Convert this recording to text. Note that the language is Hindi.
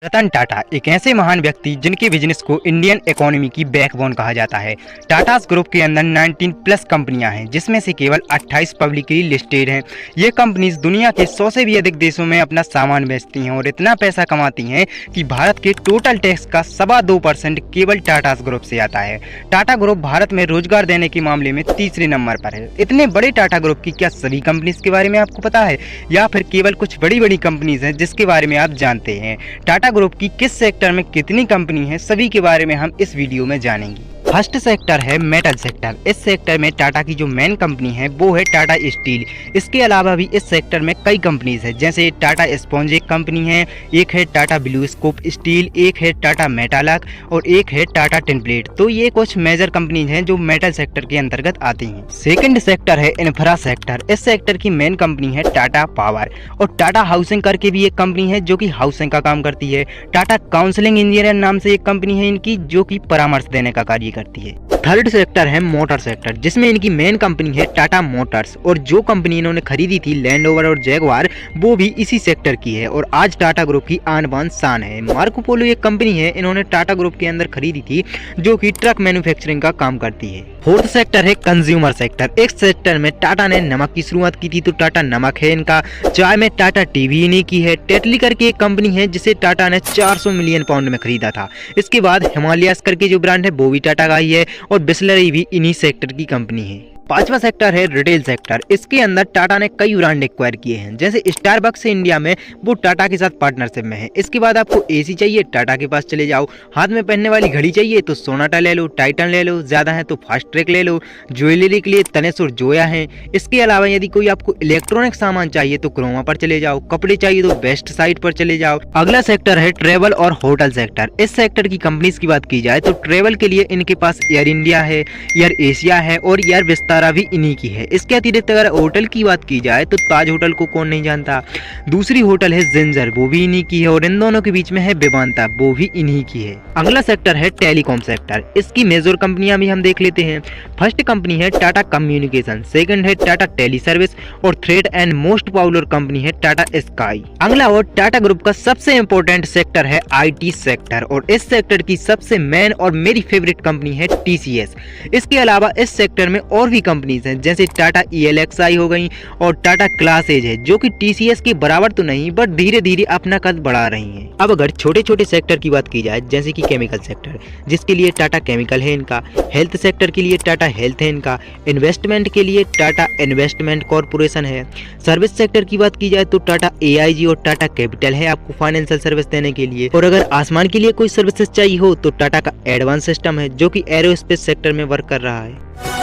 रतन टाटा एक ऐसे महान व्यक्ति जिनके बिजनेस को इंडियन इकोनॉमी की बैकबोन कहा जाता है। टाटास ग्रुप के अंदर 19 प्लस कंपनियां हैं, जिसमें से केवल 28 पब्लिकली लिस्टेड हैं। ये कंपनीज दुनिया के 100 से भी अधिक देशों में अपना सामान बेचती हैं और इतना पैसा कमाती हैं कि भारत के टोटल टैक्स का 2.25% केवल टाटास ग्रुप से आता है। टाटा ग्रुप भारत में रोजगार देने के मामले में तीसरे नंबर पर है। इतने बड़े टाटा ग्रुप की क्या सभी कंपनीज के बारे में आपको पता है, या फिर केवल कुछ बड़ी बड़ी कंपनीज हैं जिसके बारे में आप जानते हैं? टाटा ग्रुप की किस सेक्टर में कितनी कंपनी है, सभी के बारे में हम इस वीडियो में जानेंगे। फर्स्ट सेक्टर है मेटल सेक्टर। इस सेक्टर में टाटा की जो मेन कंपनी है वो है टाटा स्टील। इसके अलावा भी इस सेक्टर में कई कंपनीज है, जैसे टाटा स्पॉन्ज एक कंपनी है, एक है टाटा ब्लू स्कोप स्टील, एक है टाटा मेटालक और एक है टाटा टिनप्लेट। तो ये कुछ मेजर कंपनीज हैं जो मेटल सेक्टर के अंतर्गत आती हैं। सेकंड सेक्टर है इंफ्रा सेक्टर। इस सेक्टर की मेन कंपनी है टाटा पावर और टाटा हाउसिंग करके भी एक कंपनी है जो कि हाउसिंग का काम करती है। टाटा काउंसलिंग इंजीनियर नाम से एक कंपनी है इनकी, जो कि परामर्श देने का कार्य करती है। थर्ड सेक्टर है मोटर सेक्टर, जिसमें इनकी मेन कंपनी है टाटा मोटर्स और जो कंपनी इन्होंने खरीदी थी लैंड रोवर और जैगवार, वो भी इसी सेक्टर की है और आज टाटा ग्रुप की आन बान शान है। मार्को पोलो एक कंपनी है, इन्होंने टाटा ग्रुप के अंदर खरीदी थी, जो कि ट्रक मैन्युफैक्चरिंग का काम करती है। फोर्थ सेक्टर है कंज्यूमर सेक्टर। इस सेक्टर में टाटा ने नमक की शुरुआत की थी, तो टाटा नमक है इनका। चाय में टाटा टीवी इन्हीं की है। टेटली करके एक कंपनी है जिसे टाटा ने 400 मिलियन पाउंड में खरीदा था। इसके बाद हिमालयस करके जो ब्रांड है वो भी टाटा का ही है और बिसलरी भी इन्हीं सेक्टर की कंपनी है। पांचवा सेक्टर है रिटेल सेक्टर। इसके अंदर टाटा ने कई ब्रांड एक्वायर किए हैं, जैसे स्टारबक्स है इंडिया में, वो टाटा के साथ पार्टनरशिप में है। इसके बाद आपको एसी चाहिए, टाटा के पास चले जाओ। हाथ में पहनने वाली घड़ी चाहिए तो सोनाटा ले लो, टाइटन ले लो, ज्यादा है तो फास्ट ट्रैक ले लो। ज्वेलरी के लिए तनेस और जोया है। इसके अलावा यदि कोई आपको इलेक्ट्रॉनिक सामान चाहिए तो क्रोमा पर चले जाओ। कपड़े चाहिए तो बेस्ट साइट पर चले जाओ। अगला सेक्टर है ट्रेवल और होटल सेक्टर। इस सेक्टर की कंपनीज की बात की जाए तो ट्रेवल के लिए इनके पास एयर इंडिया है, एयर एशिया है और एयर विस्तारा भी इन्हीं की है। इसके अतिरिक्त अगर होटल की बात की जाए तो ताज होटल को कौन नहीं जानता। दूसरी होटल है जिंजर, वो भी इन्हीं की है और इन दोनों के बीच में है विमानता, वो भी इन्हीं की है। अगला सेक्टर है टेलीकॉम सेक्टर। इसकी मेजर कंपनियां भी हम देख लेते हैं। फर्स्ट कंपनी है टाटा कम्युनिकेशन, सेकंड है टाटा टेली सर्विस और third and most popular company है टाटा स्काई। अगला और टाटा ग्रुप का सबसे इंपॉर्टेंट सेक्टर है आईटी सेक्टर और इस सेक्टर की सबसे मेन और मेरी फेवरेट कंपनी है टीसीएस। इसके अलावा इस सेक्टर में और भी कंपनीज हैं, जैसे टाटा ELXI हो गई और टाटा क्लास एज है, जो कि टीसीएस के बराबर तो नहीं बट धीरे धीरे अपना कद बढ़ा रही हैं। अब अगर छोटे छोटे सेक्टर की बात की जाए, जैसे कि केमिकल सेक्टर, जिसके लिए टाटा केमिकल है इनका। हेल्थ सेक्टर के लिए टाटा हेल्थ है इनका। इन्वेस्टमेंट के लिए टाटा इन्वेस्टमेंट कॉर्पोरेशन है। सर्विस सेक्टर की बात की जाए तो टाटा AIG और टाटा कैपिटल है आपको फाइनेंशियल सर्विस देने के लिए। और अगर आसमान के लिए कोई सर्विसेज चाहिए हो तो टाटा का एडवांस सिस्टम है, जो कि एरोस्पेस सेक्टर में वर्क कर रहा है।